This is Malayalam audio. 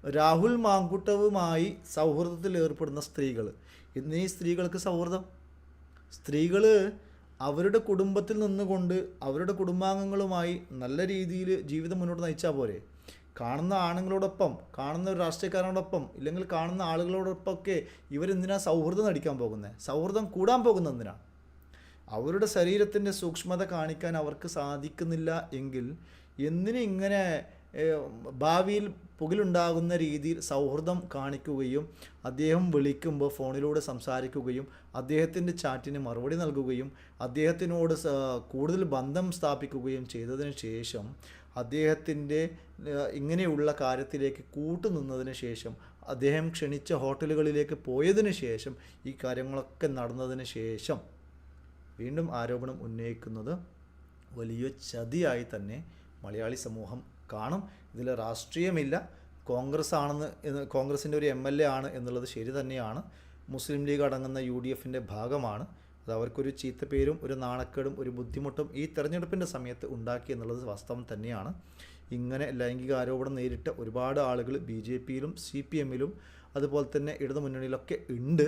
രാഹുൽ മാങ്കുട്ടവുമായി സൗഹൃദത്തിൽ ഏർപ്പെടുന്ന സ്ത്രീകൾ, ഇന്ന് ഈ സ്ത്രീകൾക്ക് സൗഹൃദം, സ്ത്രീകൾ അവരുടെ കുടുംബത്തിൽ നിന്നുകൊണ്ട് അവരുടെ കുടുംബാംഗങ്ങളുമായി നല്ല രീതിയിൽ ജീവിതം മുന്നോട്ട് നയിച്ചാൽ പോരെ? കാണുന്ന ആണുങ്ങളോടൊപ്പം, കാണുന്ന ഒരു രാഷ്ട്രീയക്കാരനോടൊപ്പം, ഇല്ലെങ്കിൽ കാണുന്ന ആളുകളോടൊപ്പമൊക്കെ ഇവരെന്തിനാ സൗഹൃദം നടിക്കാൻ പോകുന്നത്? സൗഹൃദം കൂടാൻ പോകുന്നത് എന്തിനാണ്? അവരുടെ ശരീരത്തിൻ്റെ സൂക്ഷ്മത കാണിക്കാൻ അവർക്ക് സാധിക്കുന്നില്ല എങ്കിൽ ഇങ്ങനെ ഭാവിയിൽ പുകിലുണ്ടാകുന്ന രീതിയിൽ സൗഹൃദം കാണിക്കുകയും അദ്ദേഹം വിളിക്കുമ്പോൾ ഫോണിലൂടെ സംസാരിക്കുകയും അദ്ദേഹത്തിൻ്റെ ചാറ്റിന് മറുപടി നൽകുകയും അദ്ദേഹത്തിനോട് കൂടുതൽ ബന്ധം സ്ഥാപിക്കുകയും ചെയ്തതിന് ശേഷം അദ്ദേഹത്തിൻ്റെ ഇങ്ങനെയുള്ള കാര്യത്തിലേക്ക് കൂട്ടുനിന്നതിന് ശേഷം അദ്ദേഹം ക്ഷണിച്ച ഹോട്ടലുകളിലേക്ക് പോയതിന് ശേഷം ഈ കാര്യങ്ങളൊക്കെ നടന്നതിന് ശേഷം വീണ്ടും ആരോപണം ഉന്നയിക്കുന്നത് വലിയ ചതിയായി തന്നെ മലയാളി സമൂഹം കാണും. ഇതിൽ രാഷ്ട്രീയമില്ല. കോൺഗ്രസിൻ്റെ ഒരു MLA ആണ് എന്നുള്ളത് ശരി തന്നെയാണ്. മുസ്ലിം ലീഗ് അടങ്ങുന്ന UDFൻ്റെ ഭാഗമാണ്. അത് അവർക്കൊരു ചീത്തപ്പേരും ഒരു നാണക്കേടും ഒരു ബുദ്ധിമുട്ടും ഈ തെരഞ്ഞെടുപ്പിൻ്റെ സമയത്ത് ഉണ്ടാക്കി എന്നുള്ളത് വാസ്തവം തന്നെയാണ്. ഇങ്ങനെ ലൈംഗിക ആരോപണം നേരിട്ട ഒരുപാട് ആളുകൾ BJPയിലും CPMയിലും അതുപോലെ തന്നെ ഇടതു മുന്നണിയിലൊക്കെ ഉണ്ട്.